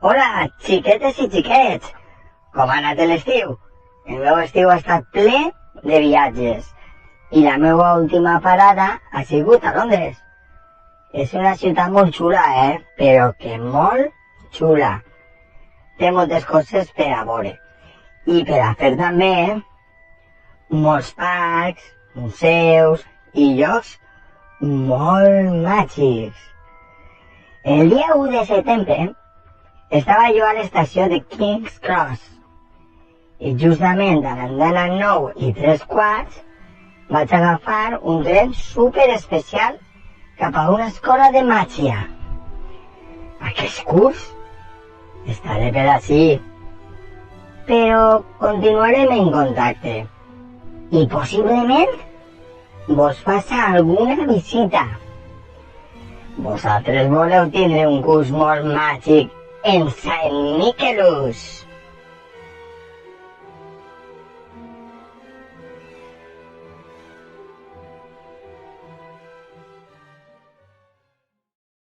Hola, xiquetes i xiquets! Com ha anat l'estiu? El meu estiu ha estat ple de viatges i la meva última parada ha sigut a Londres. És una ciutat molt xula, però que molt xula. Té moltes coses per a veure i per a fer també molts parcs, museus i llocs molt màgics. El dia 1 de setembre estava jo a l'estació de King's Cross i justament a l'andana 9 i 3/4 vaig agafar un tren super especial cap a una escola de màgia. Aquest curs estaré per ací, però continuarem en contacte i possiblement vos faça alguna visita. Vosaltres voleu tindre un curs molt màgic en Sant Miquelus.